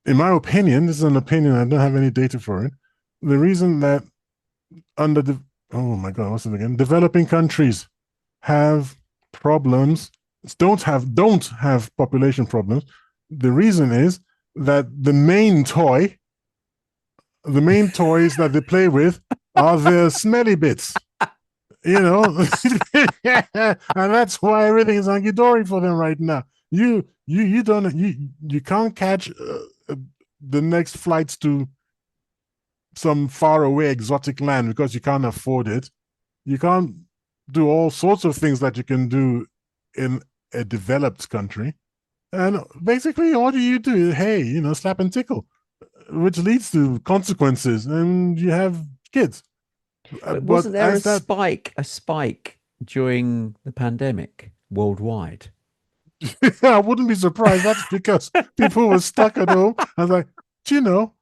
in my opinion, this is an opinion, I don't have any data for it. The reason that under the oh my god, what's it again? Developing countries have problems, don't have population problems. The reason is that the main toys that they play with are the smelly bits. And that's why everything is hunky dory for them right now. You can't catch the next flights to some faraway exotic land because you can't afford it. You can't do all sorts of things that you can do in a developed country. And basically, all you do, hey, slap and tickle, which leads to consequences, and you have kids. But wasn't there a spike during the pandemic worldwide? I wouldn't be surprised. That's because people were stuck at home. I was like, do you know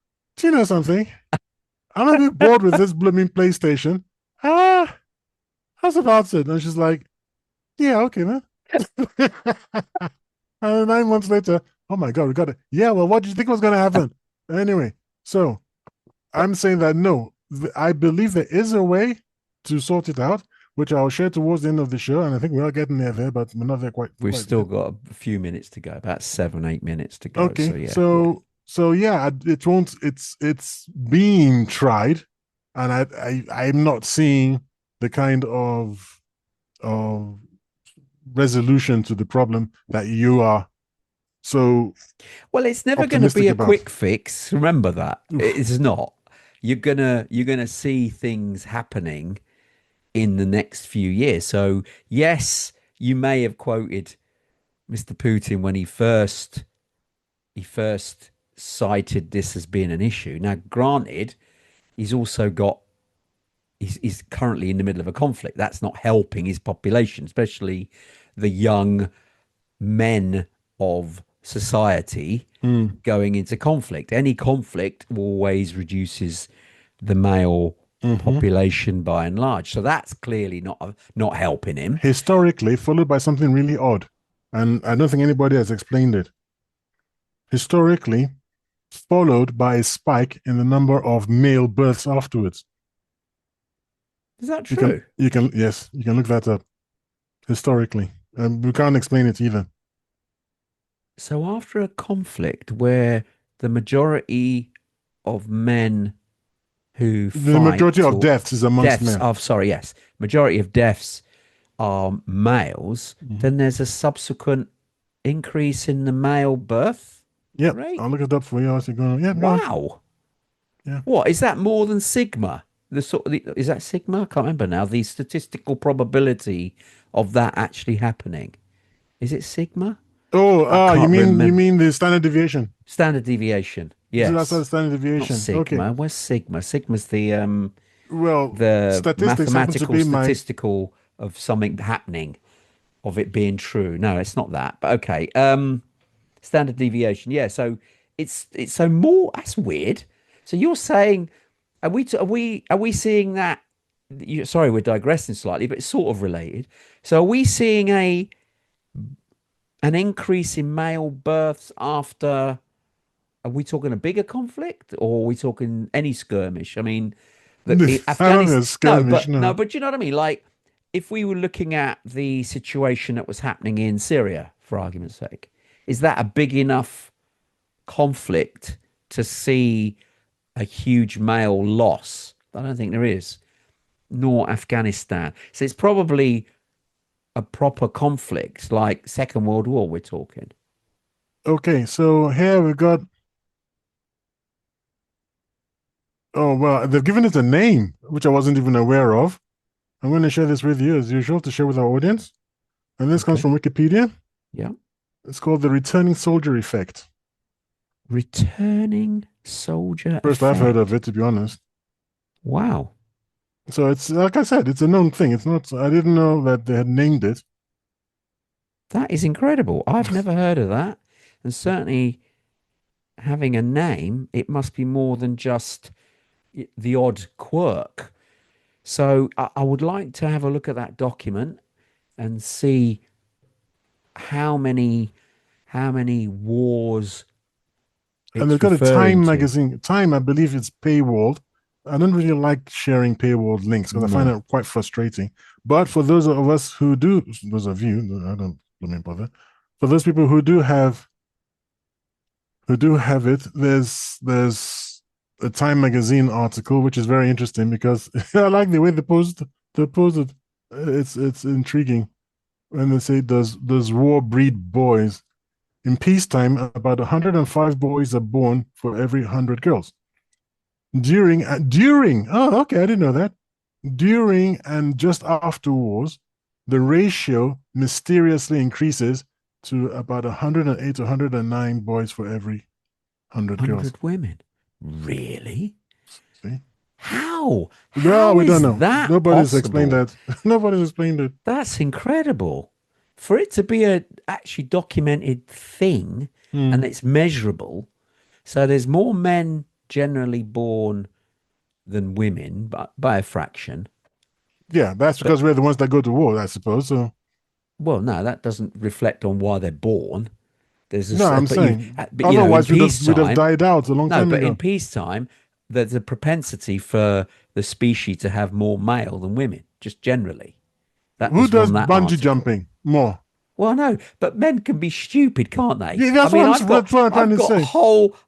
something? I'm a bit bored with this blooming PlayStation. How's about it? And she's like, yeah, okay, man. And 9 months later, oh my God, we got it. Yeah, well, what did you think was going to happen? Anyway, so I'm saying that no, I believe there is a way to sort it out, which I'll share towards the end of the show. And I think we are getting there, but we're not there quite. We've quite still yet. got a few minutes to go, about 7-8 minutes to go. Okay, so yeah, it won't. It's being tried, and I'm not seeing the kind of resolution to the problem that you are so well, it's never going to optimistic be a about. quick fix. Remember that. Oof. It's not. You're gonna see things happening in the next few years. So yes, you may have quoted Mr. Putin when he first cited this as being an issue. Now, granted, he's also got he's currently in the middle of a conflict. That's not helping his population, especially the young men of society going into conflict. Any conflict always reduces the male population by and large. So that's clearly not helping him. Historically, followed by something really odd, and I don't think anybody has explained it. Historically, followed by a spike in the number of male births afterwards. Is that true? You can look that up. Historically, and we can't explain it either. So after a conflict where the majority of men who The majority of deaths is amongst men. Yes, majority of deaths are males, then there's a subsequent increase in the male birth rate. I'll look it up for you as you're going. Yeah, Wow. Yeah. What is that more than sigma? Is that sigma? I can't remember now. The statistical probability of that actually happening. Is it sigma? Oh, you remember. mean the standard deviation? Standard deviation. Yes. So that's the standard deviation. Not sigma. Okay. Where's sigma? Sigma's the Well, The statistics happen to mathematical be my. statistical of something happening, of it being true. No, it's not that. But okay. Standard deviation. Yeah. So it's so more. That's weird. So you're saying, are we seeing that? Sorry, we're digressing slightly, but it's sort of related. So are we seeing an increase in male births after? Are we talking a bigger conflict, or are we talking any skirmish? I mean, I don't know, Afghanistan. No, skirmish. but no, No. but you know what I mean. Like, if we were looking at the situation that was happening in Syria, for argument's sake, is that a big enough conflict to see a huge male loss? I don't think there is. Nor Afghanistan. So it's probably a proper conflict, like Second World War. We're talking. Okay, so here we got. Oh well, they've given it a name, which I wasn't even aware of. I'm going to share this with you as usual to share with our audience. And this comes Okay. from Wikipedia. Yeah. It's called the returning soldier effect. Returning soldier First I've heard of effect. it, to be honest. Wow. So it's like I said, it's a known thing. It's not. I didn't know that they had named it. That is incredible. I've never heard of that. And certainly having a name, it must be more than just the odd quirk. So I would like to have a look at that document and see how many wars And they've it's got a referring Time to. magazine. Time, I believe it's paywalled. I don't really like sharing paywalled links because I find No. it quite frustrating. But for those of us who do, those of you, I don't let me bother. For those people who do have it, there's a Time magazine article which is very interesting because I like the way they pose it. It's intriguing when they say does war breed boys? In peacetime, about 105 boys are born for every 100 girls. During, oh, okay, I didn't know that. During and just after wars, the ratio mysteriously increases to about 108 to 109 boys for every 100 girls. 100 women. Really? See? How? No, How we don't is know. that Nobody's explained possible? that. Nobody's explained it. That's incredible. For it to be a actually documented thing and Hmm. it's measurable. So there's more men generally born than women, but by a fraction. Yeah, that's But because we're the ones that go to war, I suppose. So, well, no, that doesn't reflect on why they're born. There's no, this, I'm saying in otherwise we'd have peacetime, died out a long no, time but in ago. peacetime, there's a propensity for the species to have more male than women, just generally. That Who was does from that bungee article. jumping more? Well, no, but men can be stupid, can't they? Yeah, I that's mean, that's what I'm trying to say.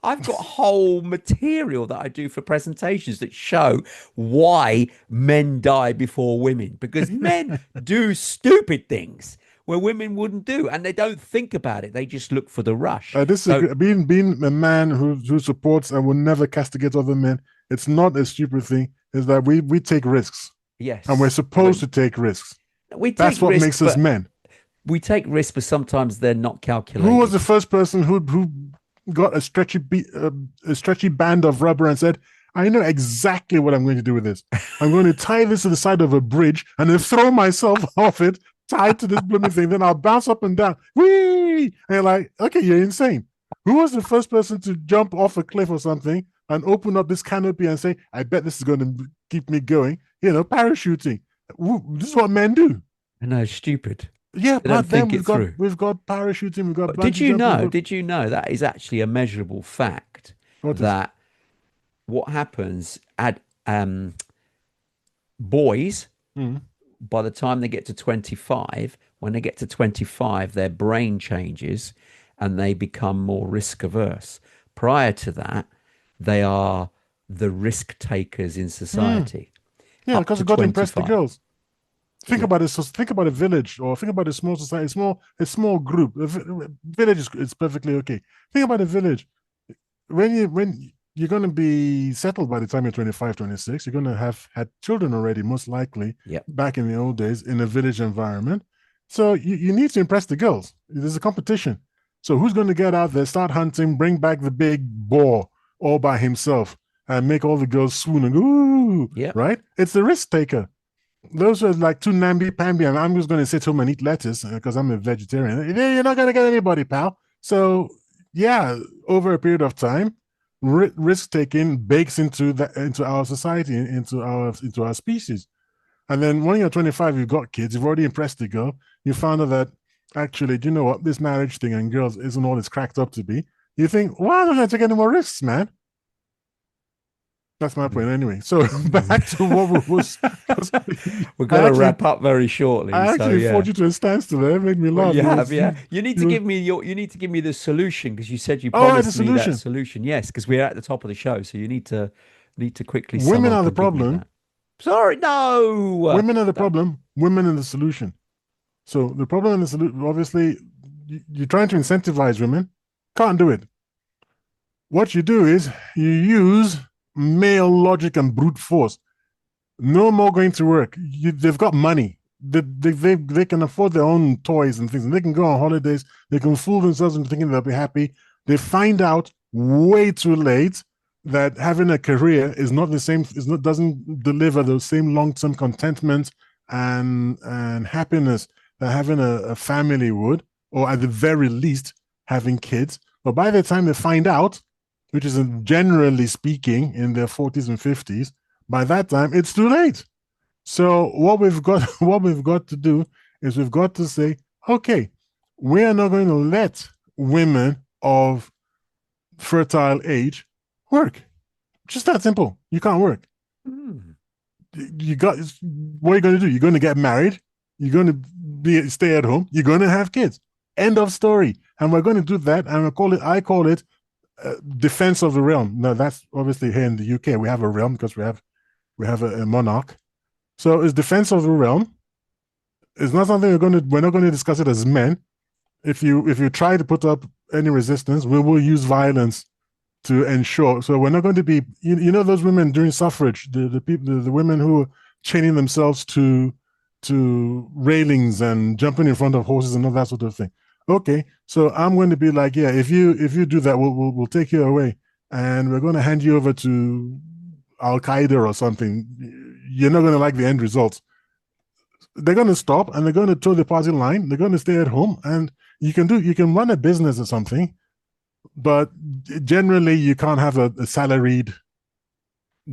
I've got whole material that I do for presentations that show why men die before women because men do stupid things where women wouldn't do, and they don't think about it. They just look for the rush. I So disagree. Being a man who supports and will never castigate other men, it's not a stupid thing. Is that we take risks and we're yes, supposed to take risks. we take That's what risks, makes us but men. sometimes they're not Who was the calculated. first person who got a stretchy band of rubber and said, "I know exactly what I'm going to do with this. I'm going to tie this to the side of a bridge and then throw myself off it, tied to this blooming thing. Then I'll bounce up and down. Whee!" And you're like, "Okay, you're insane." Who was the first person to jump off a cliff or something and open up this canopy and say, "I bet this is going to keep me going"? Parachuting. This is what men do. No, stupid. Yeah, They don't but then think we've it got through. we've got parachuting, we've got But did bungee you jumping. know? Did you know that is actually a measurable fact What is? that what happens at boys Mm. by the time they get to 25, when they get to 25, their brain changes and they become more risk averse. Prior to that, they are the risk takers in Mm. society Yeah, up because to we got to impress the 25. girls. Think Yeah. about it. So think about a village, or think about a small society, a small group. Village is perfectly okay. Think about a village. When you're going to be settled by the time you're 25, 26, you're going to have had children already, most likely, Yep. back in the old days in a village environment. So you need to impress the girls. There's a competition. So who's going to get out there, start hunting, bring back the big boar all by himself, and make all the girls swoon and go, ooh, woo, Yeah. right? It's the risk taker. Those are like too namby-pamby, and I'm just going to sit home and eat lettuce because I'm a vegetarian. You're not going to get anybody, pal. So, yeah, over a period of time, risk taking bakes into our society, into our species. And then when you're 25, you've got kids, you've already impressed the girl. You found out that actually, do you know what? This marriage thing and girls isn't all it's cracked up to be. You think, why don't I take any more risks, man? That's my point anyway. So back to what we was. We're I going to actually, wrap up very shortly. I So actually yeah. fought you to a standstill there. It made me Well, laugh. you You have, was, yeah. You need to you was, give me you need to give me the solution because you said you oh, right, the promised me that solution. solution. Yes, because we're at the top of the show, so you need to quickly sum Women are up the and give me problem. that. Sorry, no. Women are the That- problem. Women are the solution. So the problem and the solution, obviously, you're trying to incentivize women. Can't do it. What you do is you use male logic and brute force. No more going to work. They've got money. They can afford their own toys and things. And they can go on holidays. They can fool themselves into thinking they'll be happy. They find out way too late that having a career is not the same. Is not doesn't deliver the same long term contentment and happiness that having a family would, or at the very least having kids. But by the time they find out, which is generally speaking in their 40s and 50s, by that time it's too late. So what we've got what we've got to do is we've got to say, okay, we are not going to let women of fertile age work. Just that simple. You can't work. Hmm. You got what are you going to do? You're going to get married. You're going to stay at home. You're going to have kids. End of story. And we're going to do that. And I call it defense of the realm. Now that's obviously here in the UK we have a realm because we have a monarch. So it's defense of the realm. It's not something we're not going to discuss it as men. If you try to put up any resistance, we will use violence to ensure. So we're not going to be those women during suffrage, the people, the women who are chaining themselves to railings and jumping in front of horses and all that sort of thing. Okay, so I'm going to be like, yeah, if you do that, we'll take you away, and we're going to hand you over to Al Qaeda or something. You're not going to like the end results. They're going to stop and they're going to toe the party line. They're going to stay at home, and you can run a business or something, but generally you can't have a salaried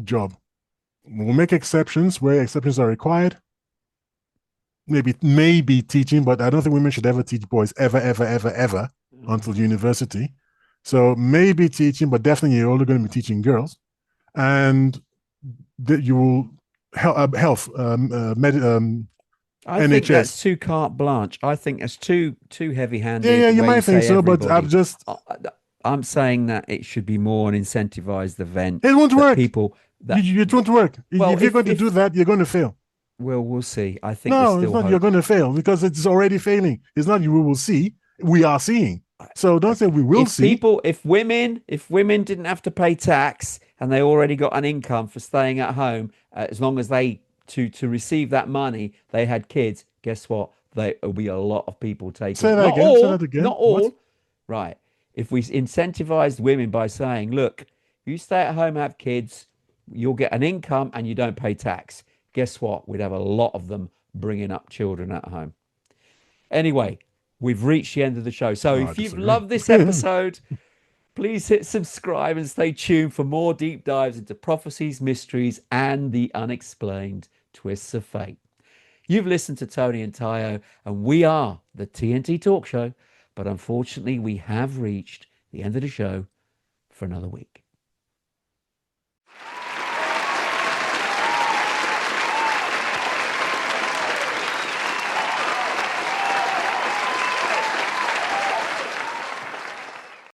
job. We'll make exceptions where exceptions are required. Maybe teaching, but I don't think women should ever teach boys ever until university. So maybe teaching, but definitely you're only going to be teaching girls, and that you will health I think NHS. that's too carte blanche. I think that's too heavy-handed. Yeah, you Where you might think say so, but everybody. I'm saying that it should be more an incentivized event it won't that work. people that It won't work. well, If you're going to do that, you're going to fail. well, we'll see. I think there's No, it's still not. You're hope. going to fail because it's already failing. It's not you will see. We are seeing. So don't say we will see. If women didn't have to pay tax and they already got an income for staying at home, as long as they to receive that money, they had kids. Guess what? There'll be a lot of people taking Say it. that again. Say that again. Not What? all. Right. If we incentivized women by saying, look, you stay at home, have kids, you'll get an income and you don't pay tax. Guess what? We'd have a lot of them bringing up children at home. Anyway, we've reached the end of the show. So Oh, I if you've disagree. loved this episode, please hit subscribe and stay tuned for more deep dives into prophecies, mysteries, and the unexplained twists of fate. You've listened to Tony and Tayo, and we are the TNT Talk Show. But unfortunately, we have reached the end of the show for another week.